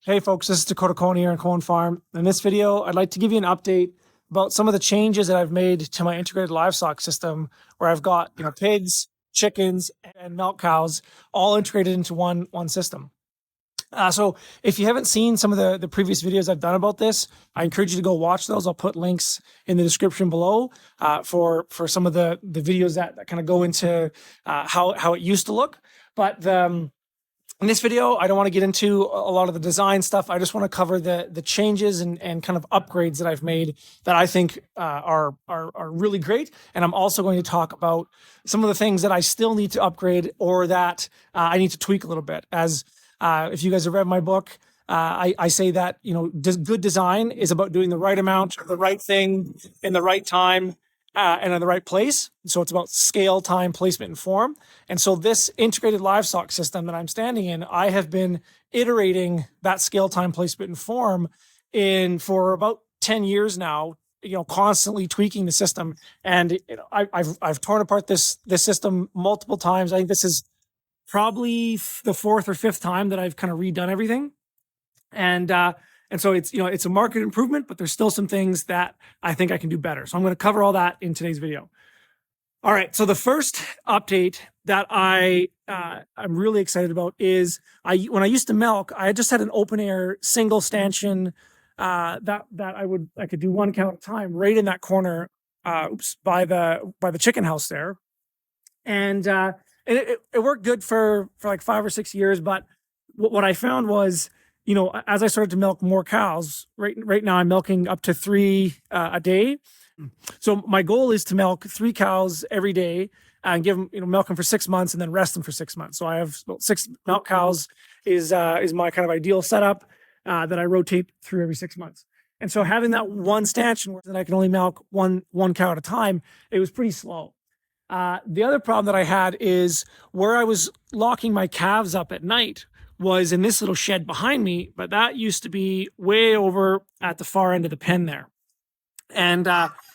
Hey folks, this is Takota Coen here on Coen Farm. In this video, I'd like to give you an update about some of the changes that I've made to my integrated livestock system, where I've got pigs, chickens, and milk cows all integrated into one system. So if you haven't seen some of the previous videos I've done about this, I encourage you to go watch those. I'll put links in the description below for some of the videos that kind of go into how it used to look. But in this video, I don't want to get into a lot of the design stuff. I just want to cover the changes and kind of upgrades that I've made that I think are really great. And I'm also going to talk about some of the things that I still need to upgrade or that I need to tweak a little bit. As if you guys have read my book, I say that good design is about doing the right amount, the right thing, in the right time, and in the right place. So it's about scale, time, placement, and form. And so this integrated livestock system that I'm standing in, I have been iterating that scale, time, placement, and form for about 10 years now, constantly tweaking the system. And I've torn apart this system multiple times. I think this is probably the fourth or fifth time that I've kind of redone everything. And so it's a market improvement, but there's still some things that I think I can do better. So I'm going to cover all that in today's video. All right. So the first update that I'm really excited about is when I used to milk, I just had an open air single stanchion that I could do one cow at a time right in that corner, by the chicken house there, and it worked good for like 5 or 6 years. But what I found was, as I started to milk more cows, right now I'm milking up to 3 a day. So my goal is to milk 3 cows every day and give them, milk them for 6 months and then rest them for 6 months. So I have about 6 milk cows is my kind of ideal setup that I rotate through every 6 months. And so having that one stanchion where I can only milk one cow at a time, it was pretty slow. The other problem that I had is where I was locking my calves up at night was in this little shed behind me, but that used to be way over at the far end of the pen there. And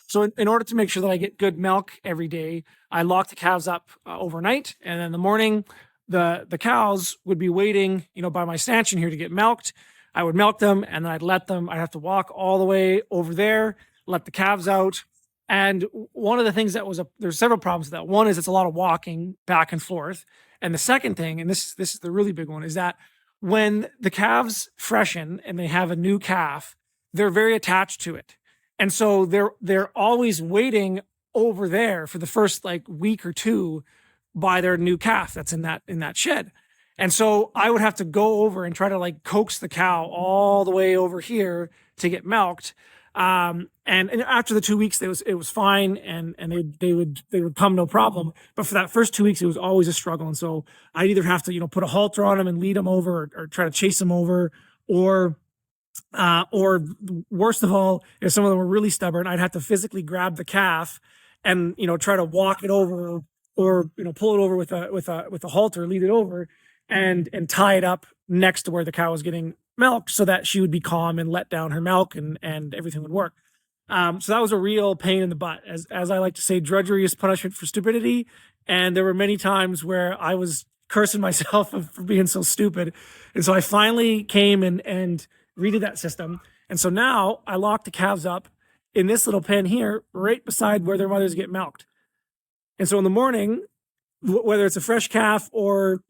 so in order to make sure that I get good milk every day, I locked the calves up overnight. And in the morning, the cows would be waiting, by my stanchion here to get milked. I would milk them and then I'd have to walk all the way over there, let the calves out. And one of the things there's several problems with that. One is it's a lot of walking back and forth. And the second thing, and this is the really big one, is that when the calves freshen and they have a new calf, they're very attached to it. And so they're always waiting over there for the first week or two by their new calf that's in that shed. And so I would have to go over and try to coax the cow all the way over here to get milked. And after the 2 weeks, it was fine, and they would come no problem. But for that first 2 weeks, it was always a struggle. And so I'd either have to put a halter on them and lead them over, or try to chase them over, or worst of all, if some of them were really stubborn, I'd have to physically grab the calf and try to walk it over, or pull it over with a halter, lead it over, and tie it up next to where the cow was getting milk so that she would be calm and let down her milk and everything would work. So that was a real pain in the butt. As I like to say, drudgery is punishment for stupidity. And there were many times where I was cursing myself for being so stupid. And so I finally came and redid that system. And so now I lock the calves up in this little pen here, right beside where their mothers get milked. And so in the morning, whether it's a fresh calf or,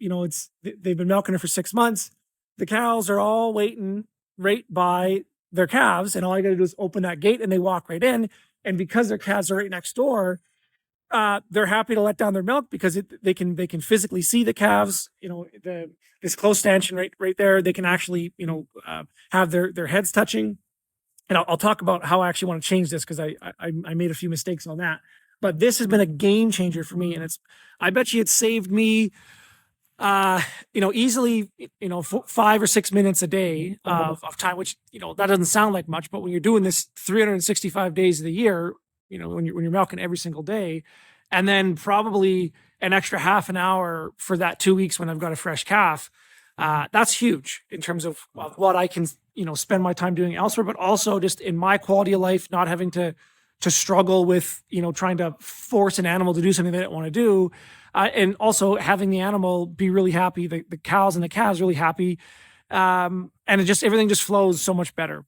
they've been milking her for 6 months, the cows are all waiting right by their calves, and all I got to do is open that gate and they walk right in. And because their calves are right next door, they're happy to let down their milk because they can physically see the calves. This close stanchion right there, they can actually have their heads touching. And I'll talk about how I actually want to change this because I made a few mistakes on that. But this has been a game changer for me, and I bet you it's saved me easily, 5 or 6 minutes a day of time, which, that doesn't sound like much, but when you're doing this 365 days of the year, when you're milking every single day, and then probably an extra half an hour for that 2 weeks when I've got a fresh calf, that's huge in terms of what I can, spend my time doing elsewhere, but also just in my quality of life, not having to struggle with, trying to force an animal to do something they don't want to do. And also having the animal be really happy, the cows and the calves really happy, And everything just flows so much better.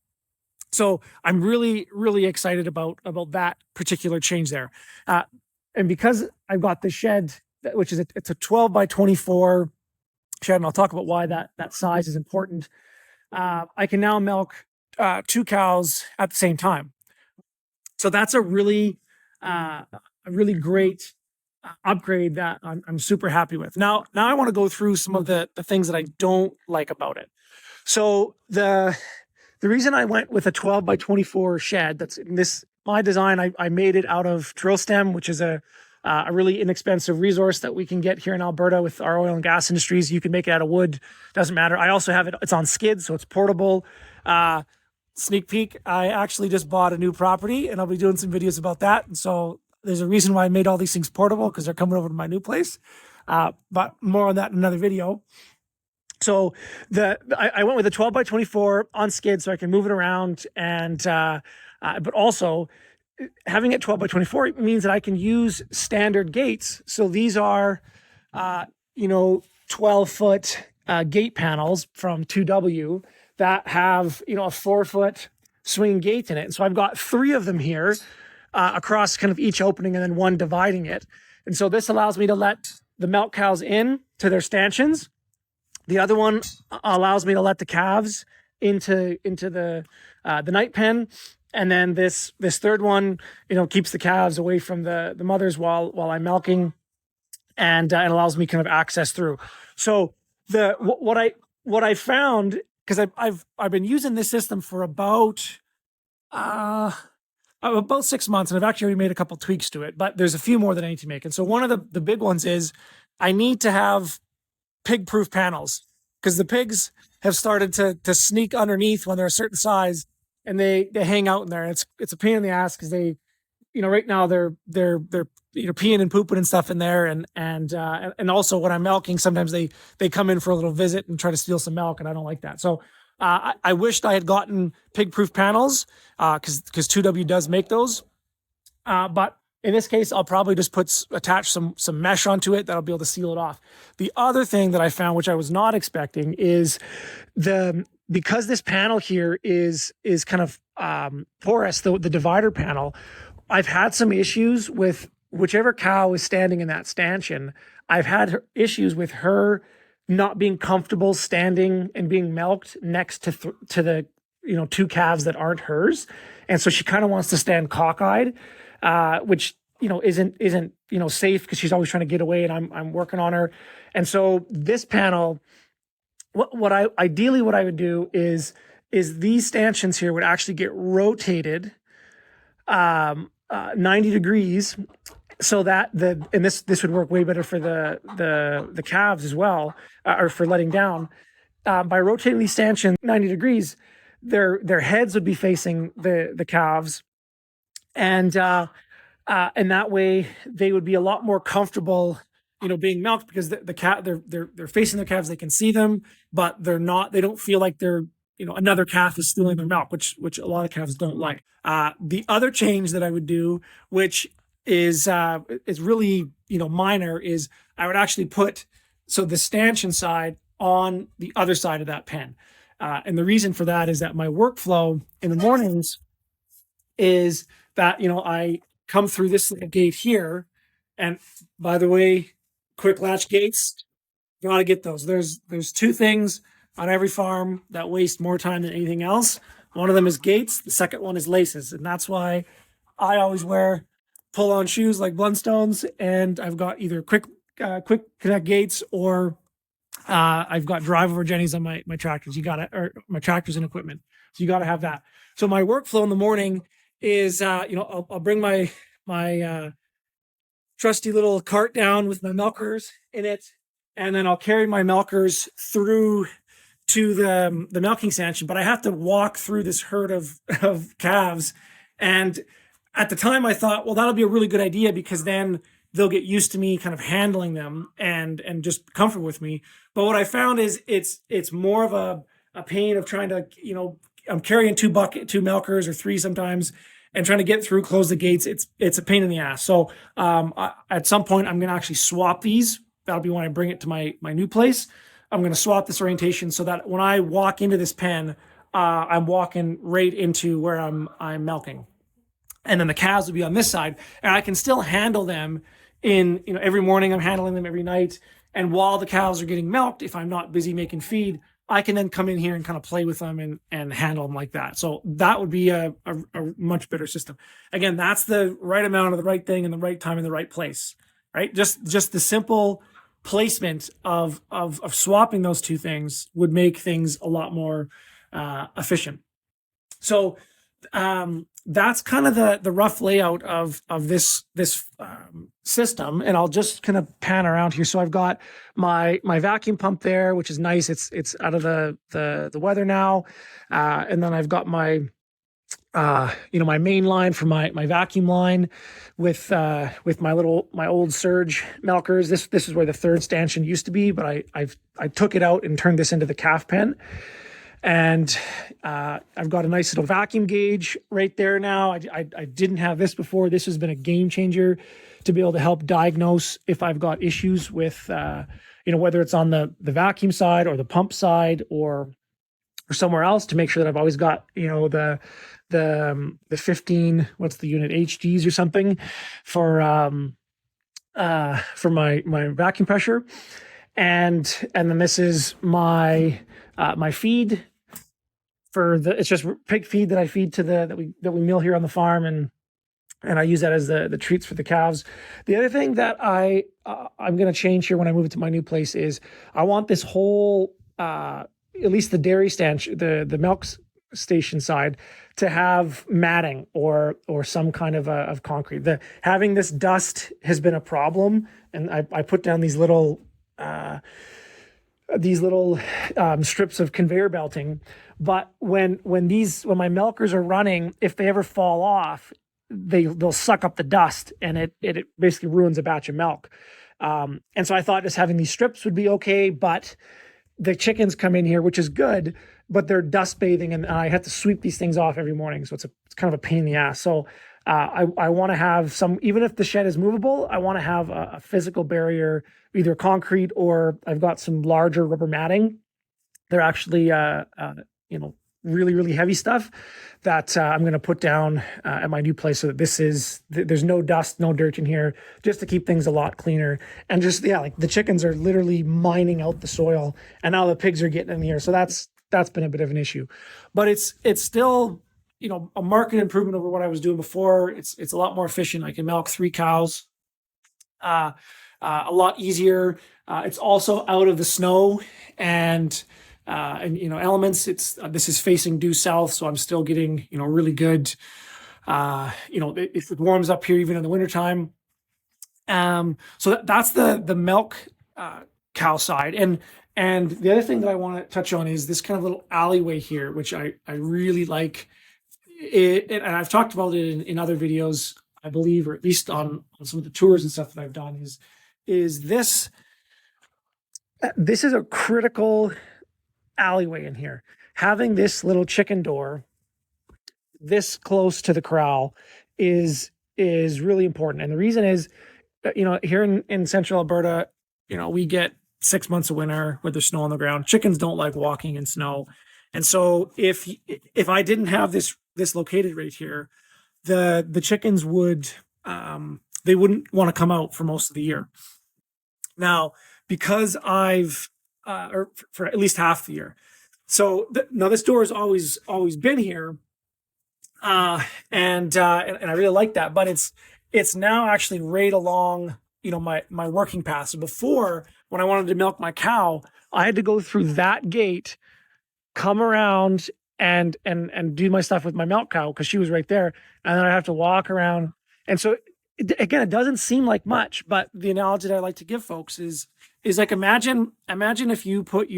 So I'm really, really excited about that particular change there. And because I've got the shed, which is it's a 12 by 24 shed, and I'll talk about why that size is important. I can now milk 2 cows at the same time. So that's a really great upgrade that I'm super happy with. Now I want to go through some of the things that I don't like about it. So the reason I went with a 12 by 24 shed, that's in my design, I made it out of drill stem, which is a really inexpensive resource that we can get here in Alberta with our oil and gas industries. You can make it out of wood, doesn't matter. I also have it's on skids, so it's portable. Sneak peek, I actually just bought a new property and I'll be doing some videos about that. And so there's a reason why I made all these things portable, because they're coming over to my new place. But more on that in another video. So I went with a 12 by 24 on skid so I can move it around, and but also having it 12 by 24 means that I can use standard gates. So these are 12-foot gate panels from 2W that have a 4-foot swing gate in it. And so I've got 3 of them here across kind of each opening, and then 1 dividing it. And so this allows me to let the milk cows in to their stanchions. The other one allows me to let the calves into the night pen, and then this third one, keeps the calves away from the mothers while I'm milking, and it allows me kind of access through. So what I found, because I've been using this system for about 6 months, and I've actually already made a couple tweaks to it, but there's a few more that I need to make. And so one of the big ones is I need to have pig-proof panels, because the pigs have started to sneak underneath when they're a certain size, and they hang out in there. It's a pain in the ass, because they, right now they're peeing and pooping and stuff in there, and also when I'm milking, sometimes they come in for a little visit and try to steal some milk, and I don't like that. So I wished I had gotten pig-proof panels, because 2W does make those, but in this case, I'll probably just attach some mesh onto it that'll be able to seal it off. The other thing that I found, which I was not expecting, is because this panel here is kind of porous, the divider panel, I've had some issues with whichever cow is standing in that stanchion. I've had issues with her not being comfortable standing and being milked next to the 2 calves that aren't hers, and so she kind of wants to stand cockeyed. Which isn't safe, because she's always trying to get away, and I'm working on her. And so this panel, what I would do is these stanchions here would actually get rotated 90 degrees, so that this would work way better for the calves as well, or for letting down. By rotating these stanchions 90 degrees, their heads would be facing the calves. And that way they would be a lot more comfortable, being milked, because they're facing their calves. They can see them, but they don't feel like they're, another calf is stealing their milk, which a lot of calves don't like. The other change that I would do, which is really, minor, is I would actually put the stanchion side on the other side of that pen. And the reason for that is that my workflow in the mornings is that, I come through this little gate here, and by the way, quick latch gates, you gotta get those. There's 2 things on every farm that waste more time than anything else. One of them is gates. The second one is laces. And that's why I always wear pull-on shoes like Blundstones, and I've got either quick connect gates, or I've got drive over jennies on my tractors. Or my tractors and equipment. So you gotta have that. So my workflow in the morning is, I'll bring my trusty little cart down with my milkers in it, and then I'll carry my milkers through to the milking stanchion. But I have to walk through this herd of calves, and at the time I thought, well, that'll be a really good idea, because then they'll get used to me kind of handling them and just comfort with me. But what I found is it's more of a pain of trying to, I'm carrying 2 milkers, or 3 sometimes, and trying to get through, close the gates. It's a pain in the ass. So at some point I'm going to actually swap these. That'll be when I bring it to my new place. I'm going to swap this orientation so that when I walk into this pen, I'm walking right into where I'm milking. And then the calves will be on this side, and I can still handle them in, every morning I'm handling them, every night. And while the cows are getting milked, if I'm not busy making feed, I can then come in here and kind of play with them and handle them like that. So that would be a much better system. Again, that's the right amount of the right thing in the right time in the right place, right? Just the simple placement of swapping those two things would make things a lot more efficient. So that's kind of the rough layout of this system, and I'll just kind of pan around here. So I've got my vacuum pump there, which is nice. It's out of the weather now, and then I've got my my main line for my vacuum line with my old Surge milkers. This is where the third stanchion used to be, but I took it out and turned this into the calf pen. And I've got a nice little vacuum gauge right there now. I didn't have this before. This has been a game changer to be able to help diagnose if I've got issues with, whether it's on the vacuum side or the pump side or somewhere else, to make sure that I've always got, the 15, what's the unit, HGs or something for my vacuum pressure. And then this is my feed for it's just pig feed that I feed to that we mill here on the farm, and I use that as the treats for the calves. The other thing that I'm going to change here when I move it to my new place is I want this whole at least the dairy stand, the milk station side, to have matting or some kind of concrete. Having this dust has been a problem, and I put down these little strips of conveyor belting. But when my milkers are running, if they ever fall off, they'll suck up the dust, and it basically ruins a batch of milk. And so I thought just having these strips would be okay, but the chickens come in here, which is good, but they're dust bathing, and I have to sweep these things off every morning. So it's kind of a pain in the ass. So I want to have some, even if the shed is movable, I want to have a physical barrier, either concrete or I've got some larger rubber matting. They're actually, really, really heavy stuff that I'm going to put down at my new place, so that there's no dust, no dirt in here, just to keep things a lot cleaner. And just, like the chickens are literally mining out the soil, and now the pigs are getting in here. So that's been a bit of an issue, but it's still, a marked improvement over what I was doing before. It's a lot more efficient. I can milk 3 cows a lot easier. It's also out of the snow and elements. This is facing due south, so I'm still getting really good. If it warms up here even in the wintertime. So that's the milk cow side. And the other thing that I want to touch on is this kind of little alleyway here, which I really like. And I've talked about it in other videos, I believe, or at least on some of the tours and stuff that I've done, is this is a critical alleyway in here. Having this little chicken door this close to the corral is really important. And the reason is, here in central Alberta, we get 6 months of winter with the snow on the ground. Chickens don't like walking in snow. And so if I didn't have this located right here, the chickens would they wouldn't want to come out for most of the year. Now, because I've or for at least half the year. So now this door has always been here, and I really like that. But it's now actually right along my working path. So before, when I wanted to milk my cow, I had to go through that gate, come around and do my stuff with my milk cow because she was right there, and then I have to walk around. And so again, it doesn't seem like much, but the analogy that I like to give folks is like, imagine if you put in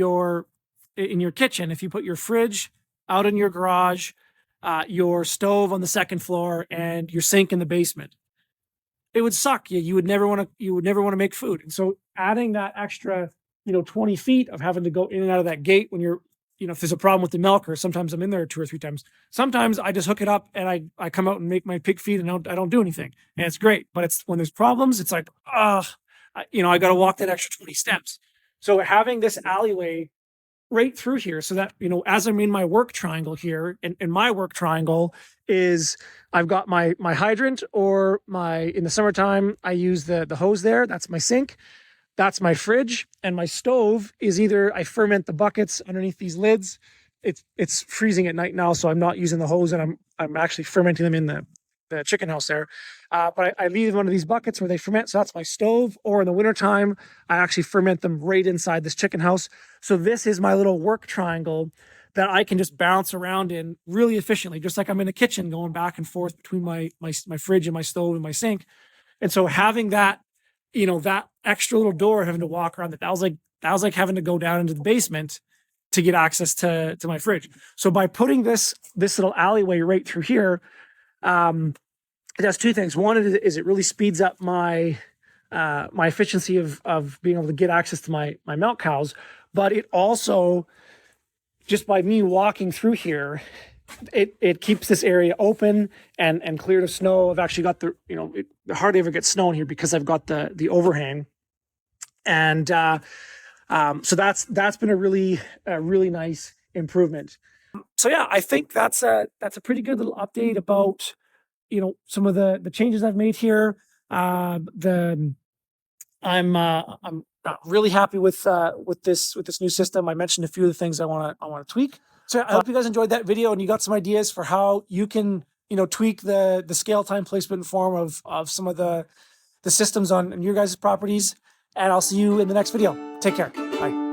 your kitchen, if you put your fridge out in your garage, your stove on the second floor, and your sink in the basement. It would suck. You would never want to make food. And so adding that extra 20 feet of having to go in and out of that gate when you're, if there's a problem with the milker, sometimes I'm in there 2 or 3 times. Sometimes I just hook it up and I come out and make my pig feed, and I don't do anything. And it's great. But it's when there's problems, it's like, I got to walk that extra 20 steps. So having this alleyway right through here, so that, you know, as I'm in my work triangle here, and my work triangle is I've got my hydrant, or in the summertime, I use the hose there. That's my sink. That's my fridge, and my stove is either I ferment the buckets underneath these lids. It's freezing at night now, so I'm not using the hose, and I'm actually fermenting them in the chicken house there. But I leave one of these buckets where they ferment. So that's my stove. Or in the wintertime, I actually ferment them right inside this chicken house. So this is my little work triangle that I can just bounce around in really efficiently, just like I'm in a kitchen going back and forth between my fridge and my stove and my sink. And so having that, you know, that extra little door, having to walk around that was like having to go down into the basement to get access to my fridge. So by putting this little alleyway right through here, it does two things. One is it really speeds up my efficiency of being able to get access to my milk cows, but it also, just by me walking through here, it keeps this area open and cleared of snow. I've actually got it hardly ever gets snow in here because I've got the overhang, and so that's been a really nice improvement. So yeah, I think that's a pretty good little update about, you know, some of the changes I've made here. I'm really happy with this new system. I mentioned a few of the things I want to tweak. So I hope you guys enjoyed that video and you got some ideas for how you can, you know, tweak the scale, time, placement, and form of some of the systems on your guys' properties. And I'll see you in the next video. Take care. Bye.